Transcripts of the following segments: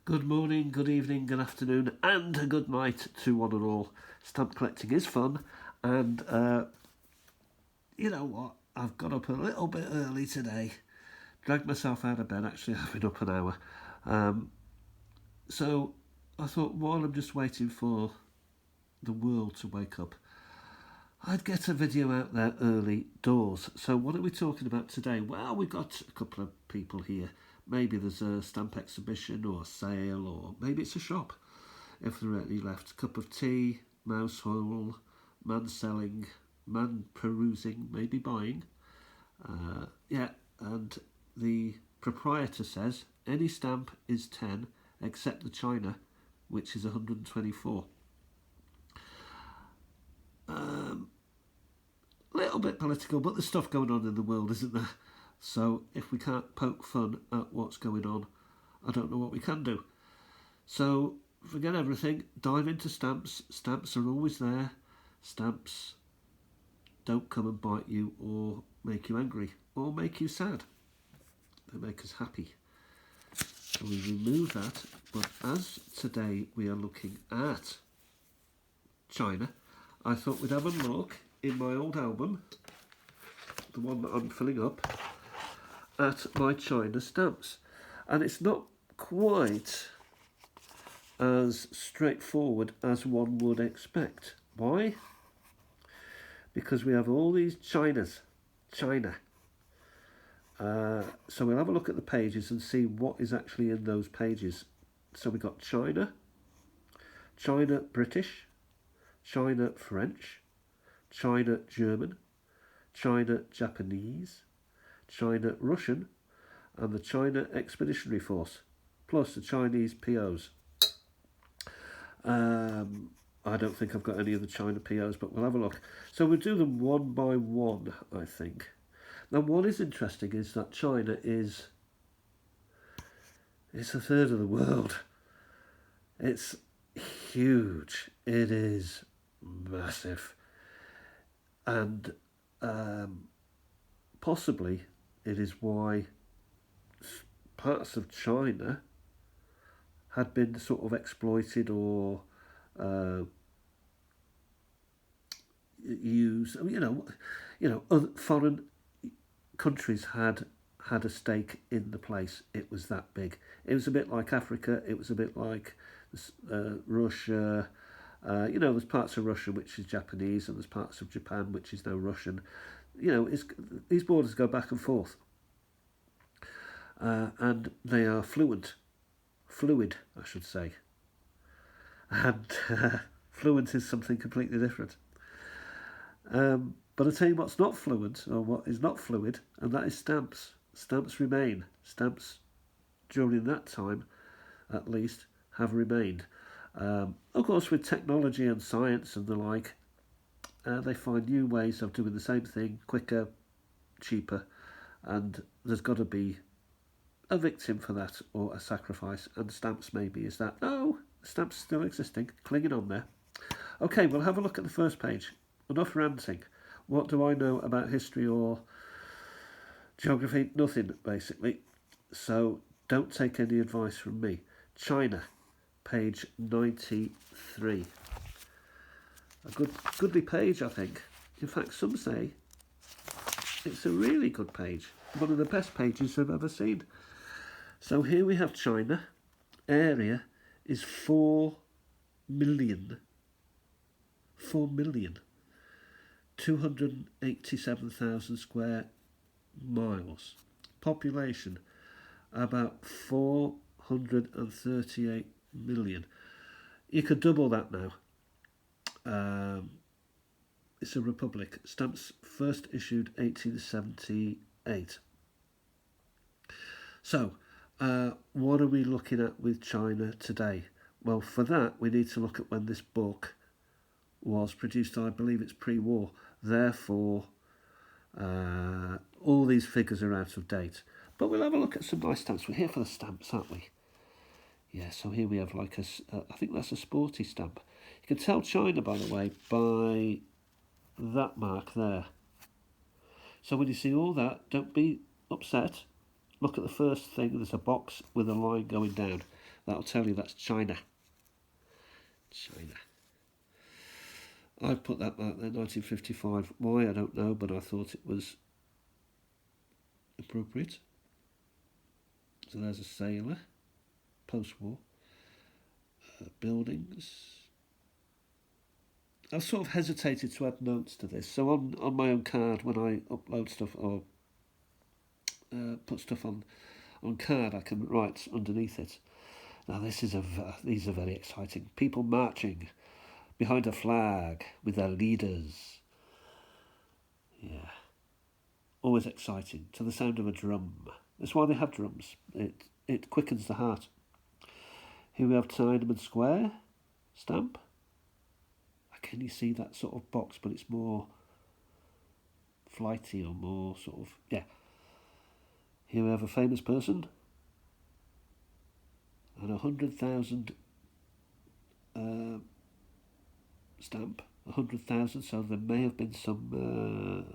Good morning, good evening, good afternoon, and a good night to one and all. Stamp collecting is fun, and you know what? I've got up a little bit early today, dragged myself out of bed. Actually, I've been up an hour. So I thought, while I'm just waiting for the world to wake up, I'd get a video out there early doors. So what are we talking about today? Well, we've got a couple of people here. Maybe there's a stamp exhibition or a sale, or maybe it's a shop. If they're any left, cup of tea, mouse hole, man selling, man perusing, maybe buying. Yeah, and the proprietor says any stamp is 10 except the China, which is 124. Little bit political, but there's stuff going on in the world, isn't there? So if we can't poke fun at what's going on, I don't know what we can do. So forget everything, dive into stamps. Stamps are always there. Stamps don't come and bite you or make you angry or make you sad. They make us happy. So we remove that, but as today we are looking at China, I thought we'd have a look in my old album, the one that I'm filling up, at my China stamps. And it's not quite as straightforward as one would expect. Why? Because we have all these Chinas. China. So we'll have a look at the pages and see what is actually in those pages. So we've got China, China British, China French, China German, China Japanese, China Russian, and the China Expeditionary Force, plus the Chinese POs. I don't think I've got any of the China POs, but we'll have a look. So we'll do them one by one, I think. Now, what is interesting is that China is a third of the world. It's huge. It is massive. And possibly it is why parts of China had been sort of exploited or used. Other foreign countries had a stake in the place. It was that big. It was a bit like Africa. It was a bit like Russia. There's parts of Russia which is Japanese, and there's parts of Japan which is now Russian. These borders go back and forth, and they are fluid, I should say. And fluent is something completely different. But I tell you what's not fluent, or what is not fluid, and that is stamps. Stamps remain. Stamps during that time, at least, have remained. Of course, with technology and science and the like, they find new ways of doing the same thing quicker, cheaper, and there's got to be a victim for that, or a sacrifice, and stamps maybe is that. No, stamps still existing, clinging on there. Okay, we'll have a look at the first page. Enough ranting. What do I know about history or geography? Nothing, basically. So don't take any advice from me. China, page 93. A goodly page, I think. In fact, some say it's a really good page. One of the best pages I've ever seen. So here we have China. Area is 4 million. 287,000 square miles. Population, about 438 million. You could double that now. It's a republic. Stamps first issued 1878. So, what are we looking at with China today? Well, for that, we need to look at when this book was produced. I believe it's pre-war. Therefore, all these figures are out of date. But we'll have a look at some nice stamps. We're here for the stamps, aren't we? Yeah, so here we have like I think that's a sporty stamp. You can tell China, by the way, by that mark there. So when you see all that, don't be upset. Look at the first thing. There's a box with a line going down. That'll tell you that's China. China. I've put that back there, 1955. Why, I don't know, but I thought it was appropriate. So there's a sailor, post-war. Buildings. I've sort of hesitated to add notes to this. So on my own card, when I upload stuff or put stuff on card, I can write underneath it. Now these are very exciting. People marching behind a flag with their leaders. Yeah. Always exciting. To the sound of a drum. That's why they have drums. It quickens the heart. Here we have Tiananmen Square stamp. Can you see that sort of box, but it's more flighty or more sort of, yeah. Here we have a famous person. And 100,000 stamp. 100,000, so there may have been some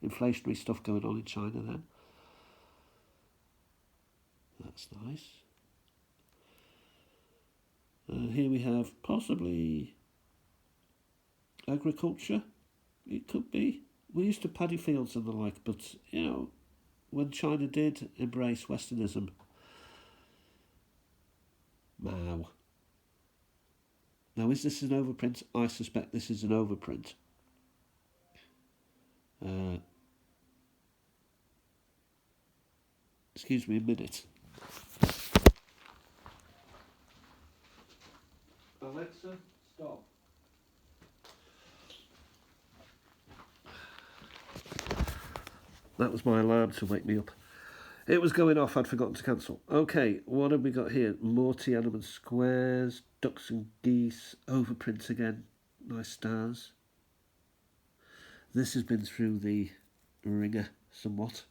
inflationary stuff going on in China then. That's nice. Here we have possibly agriculture. It could be. We used to paddy fields and the like, but you know, when China did embrace Westernism, Mao. Now, is this an overprint? I suspect this is an overprint. Excuse me a minute. Alexa, stop. That was my alarm to wake me up. It was going off, I'd forgotten to cancel. Okay, what have we got here? More Tiananmen squares, ducks and geese, overprints again, nice stars. This has been through the ringer somewhat.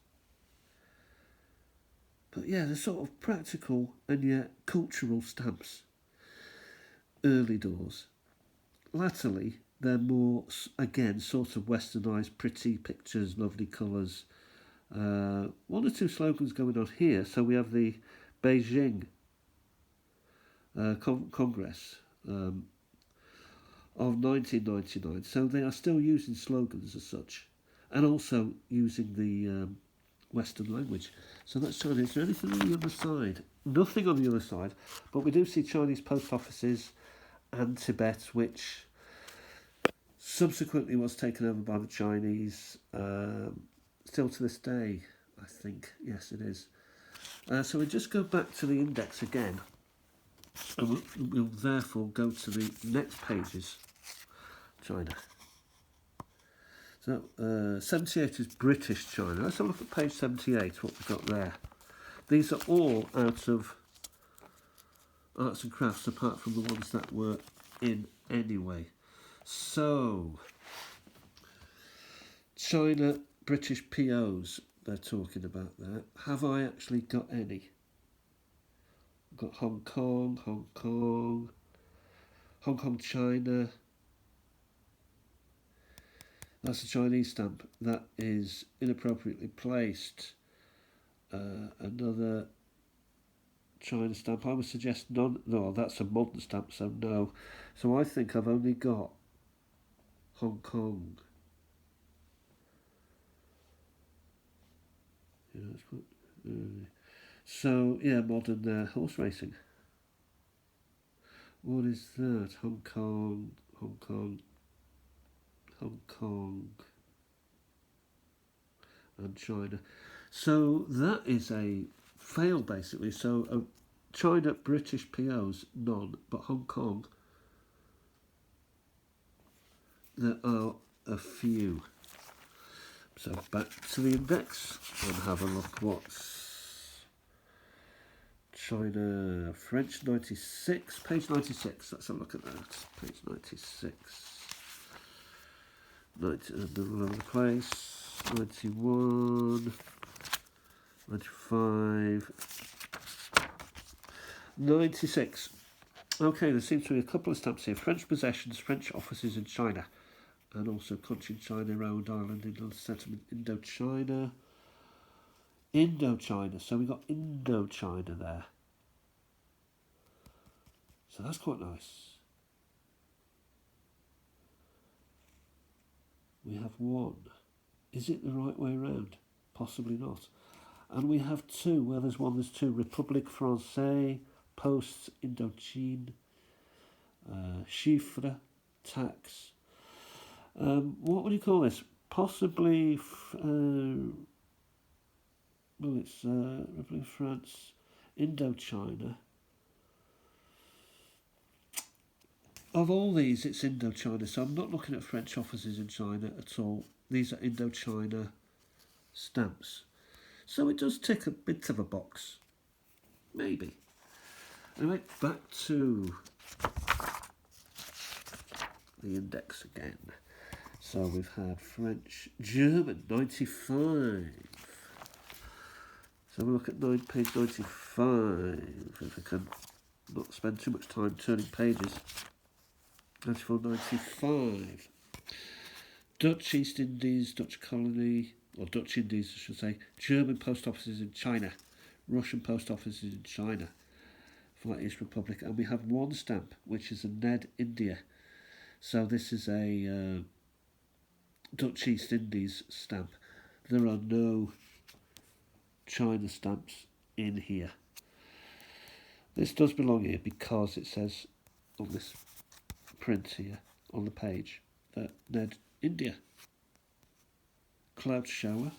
But yeah, they're sort of practical and yet cultural stamps. Early doors. Latterly, they're more, again, sort of westernised, pretty pictures, lovely colours. One or two slogans going on here. So we have the Beijing Congress of 1999. So they are still using slogans as such, and also using the Western language. So that's China. Is there anything on the other side? Nothing on the other side, but we do see Chinese post offices and Tibet, which subsequently was taken over by the Chinese. Still to this day, I think. Yes, it is. So we just go back to the index again, and we'll therefore go to the next pages. China. So 78 is British China. Let's have a look at page 78, what we've got there. These are all out of arts and crafts, apart from the ones that were in anyway. So, China, British POs, they're talking about there. Have I actually got any? I've got Hong Kong, China. That's a Chinese stamp. That is inappropriately placed. Another China stamp. I would suggest none. No, that's a modern stamp, so no. So I think I've only got Hong Kong. So yeah, modern horse racing. What is that? Hong Kong, and China. So that is a fail basically. So China, British POs, none, but Hong Kong, there are a few. So back to the index and have a look what's China, French 96, page 96, let's have a look at that, page 96, 90, all over the place, 91, 95, 96. Okay, there seems to be a couple of stamps here. French possessions, French offices in China, and also country China, Rhode Island, Inland Settlement, Indochina. So we got Indochina there. So that's quite nice. We have one. Is it the right way around? Possibly not. And we have two. Where there's one, there's two. République Française, Posts Indochine, Chiffre, Tax. What would you call this? Possibly, well, it's Republic of France, Indochina. Of all these, it's Indochina, so I'm not looking at French offices in China at all. These are Indochina stamps. So it does tick a bit of a box. Maybe. Anyway, back to the index again. So we've had French, German, 95. So we'll look at page 95, if I can not spend too much time turning pages. 94, 95. Dutch East Indies, Dutch colony, or Dutch Indies I should say, German post offices in China, Russian post offices in China, Far East Republic, and we have one stamp which is a Ned India. So this is a Dutch East Indies stamp. There are no China stamps in here. This does belong here because it says on this print here on the page that Ned India. Cloud shower.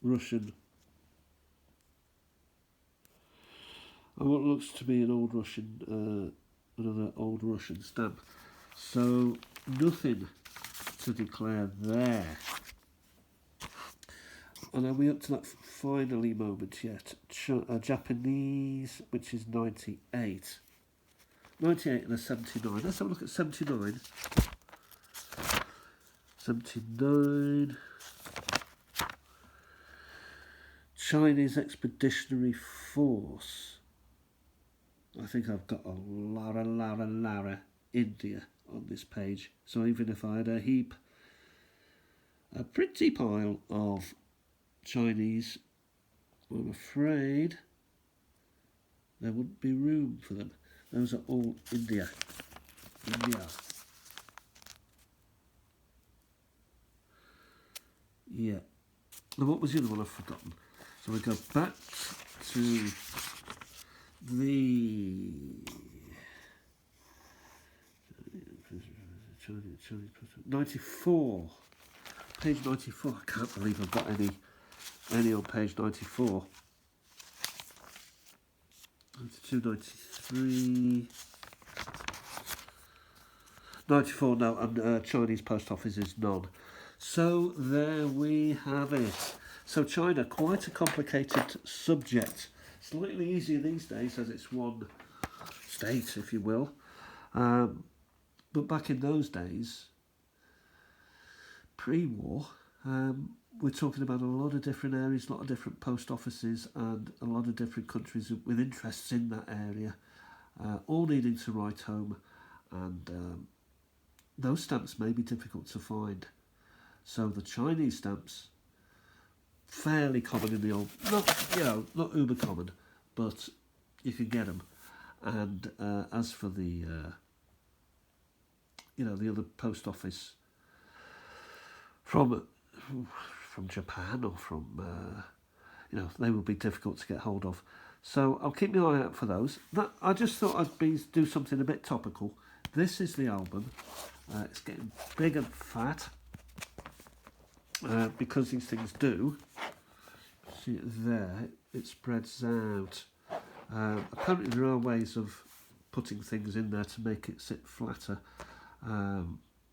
Russian. And what looks to be an old Russian, another old Russian stamp. So nothing to declare there. And are we up to that finally moment yet? Japanese, which is 98. 98 and a 79. Let's have a look at 79. 79. Chinese Expeditionary Force. I think I've got a Lara India on this page. So even if I had a pretty pile of Chinese, I'm afraid there wouldn't be room for them. Those are all India. Yeah. Now what was the other one I've forgotten? So we go back to the 94. Page 94. I can't believe I've got any on page 94. 92, 93, 94, no, and Chinese post office is none. So there we have it. So China, quite a complicated subject. Slightly easier these days as it's one state, if you will. But back in those days, pre-war, we're talking about a lot of different areas, a lot of different post offices and a lot of different countries with interests in that area, all needing to write home, and those stamps may be difficult to find. So the Chinese stamps, fairly common in the old, not uber common, but you can get them. And as for the, the other post office from Japan or from, they will be difficult to get hold of. So I'll keep my eye out for those. I just thought I'd do something a bit topical. This is the album. It's getting big and fat because these things do. See it there, it spreads out. Apparently there are ways of putting things in there to make it sit flatter. I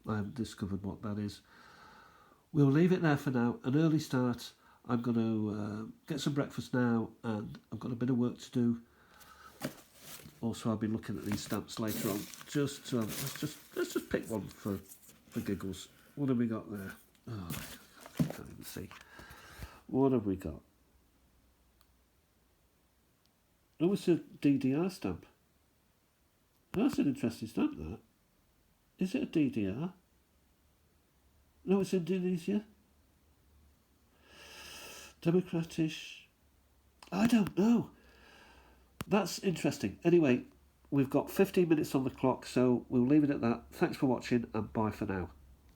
haven't discovered what that is. We'll leave it there for now. An early start. I'm going to get some breakfast now, and I've got a bit of work to do. Also, I'll be looking at these stamps later on. Let's just pick one for giggles. What have we got there? Oh, I can't even see. What have we got? Oh, it's a DDR stamp. That's an interesting stamp, that. Is it a DDR? No, it's Indonesia. Democratic. I don't know. That's interesting. Anyway, we've got 15 minutes on the clock, so we'll leave it at that. Thanks for watching, and bye for now.